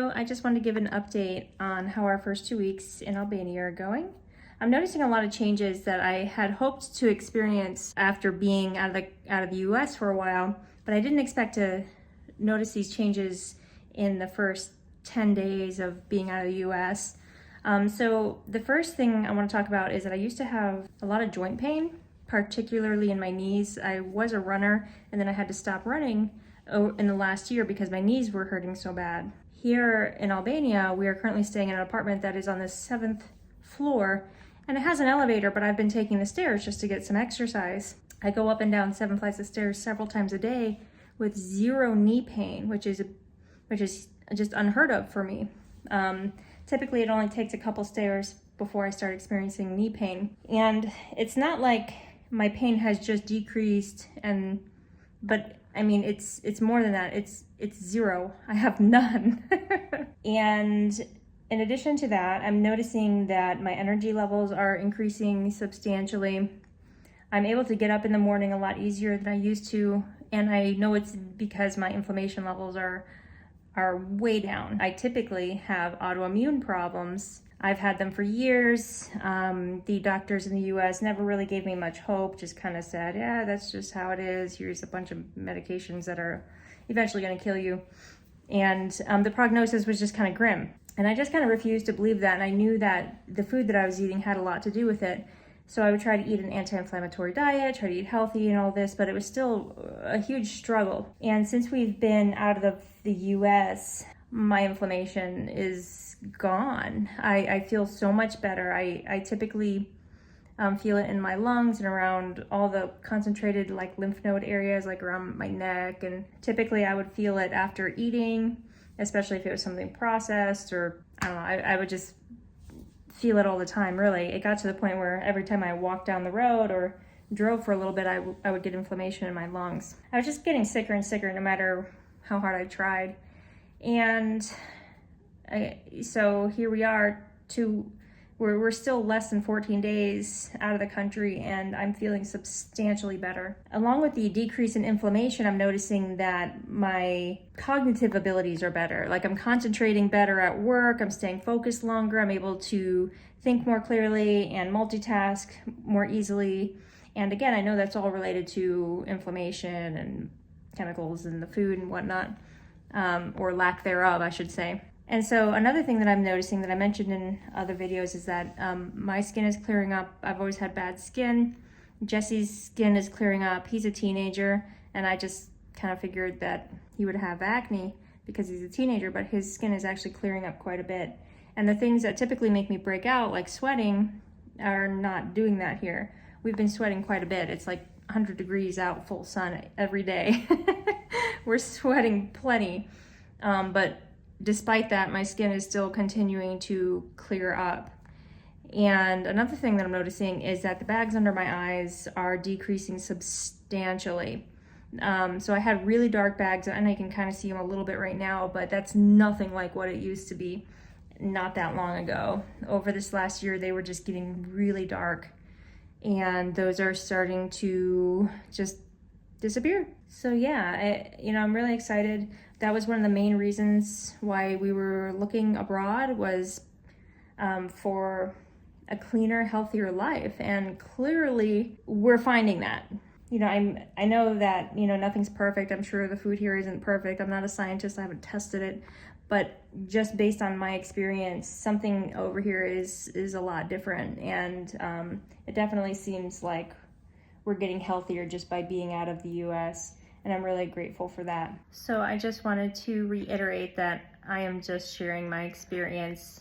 So I just wanted to give an update on how our first 2 weeks in Albania are going. I'm noticing a lot of changes that I had hoped to experience after being out of the US for a while, but I didn't expect to notice these changes in the first 10 days of being out of the US. So the first thing I want to talk about is that I used to have a lot of joint pain, particularly in my knees. I was a runner and then I had to stop running in the last year because my knees were hurting so bad. Here in Albania, we are currently staying in an apartment that is on the 7th floor and it has an elevator, but I've been taking the stairs just to get some exercise. I go up and down 7 flights of stairs several times a day with zero knee pain, which is just unheard of for me. Typically, it only takes a couple stairs before I start experiencing knee pain. And it's not like my pain has just decreased, but I mean, it's more than that. It's zero. I have none. And in addition to that, I'm noticing that my energy levels are increasing substantially. I'm able to get up in the morning a lot easier than I used to, and I know it's because my inflammation levels are way down. I typically have autoimmune problems. I've had them for years. The doctors in the US never really gave me much hope, just kind of said, yeah, that's just how it is. Here's a bunch of medications that are eventually going to kill you. And the prognosis was just kind of grim. And I just kind of refused to believe that. And I knew that the food that I was eating had a lot to do with it. So I would try to eat an anti-inflammatory diet, try to eat healthy and all this, but it was still a huge struggle. And since we've been out of the US, my inflammation is gone. I feel so much better. I typically feel it in my lungs and around all the concentrated like lymph node areas, like around my neck. And typically I would feel it after eating, especially if it was something processed, or I don't know, I would just feel it all the time, really. It got to the point where every time I walked down the road or drove for a little bit, I would get inflammation in my lungs. I was just getting sicker and sicker no matter how hard I tried. And so here we are, we're still less than 14 days out of the country, and I'm feeling substantially better. Along with the decrease in inflammation, I'm noticing that my cognitive abilities are better. Like, I'm concentrating better at work, I'm staying focused longer, I'm able to think more clearly and multitask more easily. And again, I know that's all related to inflammation and chemicals in the food and whatnot, or lack thereof, I should say. And so another thing that I'm noticing that I mentioned in other videos is that my skin is clearing up. I've always had bad skin. Jesse's skin is clearing up. He's a teenager, and I just kind of figured that he would have acne because he's a teenager, but his skin is actually clearing up quite a bit. And the things that typically make me break out, like sweating, are not doing that here. We've been sweating quite a bit. It's like 100 degrees out, full sun every day. We're sweating plenty, but despite that, my skin is still continuing to clear up. And another thing that I'm noticing is that the bags under my eyes are decreasing substantially. So I had really dark bags, and I can kind of see them a little bit right now, but that's nothing like what it used to be not that long ago. Over this last year, they were just getting really dark, and those are starting to just disappear. So yeah, I'm really excited. That was one of the main reasons why we were looking abroad, was for a cleaner, healthier life. And clearly we're finding that. I know that, nothing's perfect. I'm sure the food here isn't perfect. I'm not a scientist. I haven't tested it. But just based on my experience, something over here is a lot different. And it definitely seems like we're getting healthier just by being out of the US. And I'm really grateful for that. So I just wanted to reiterate that I am just sharing my experience.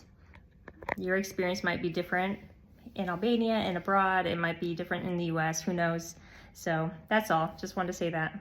Your experience might be different in Albania and abroad. It might be different in the US, who knows? So that's all. Just wanted to say that.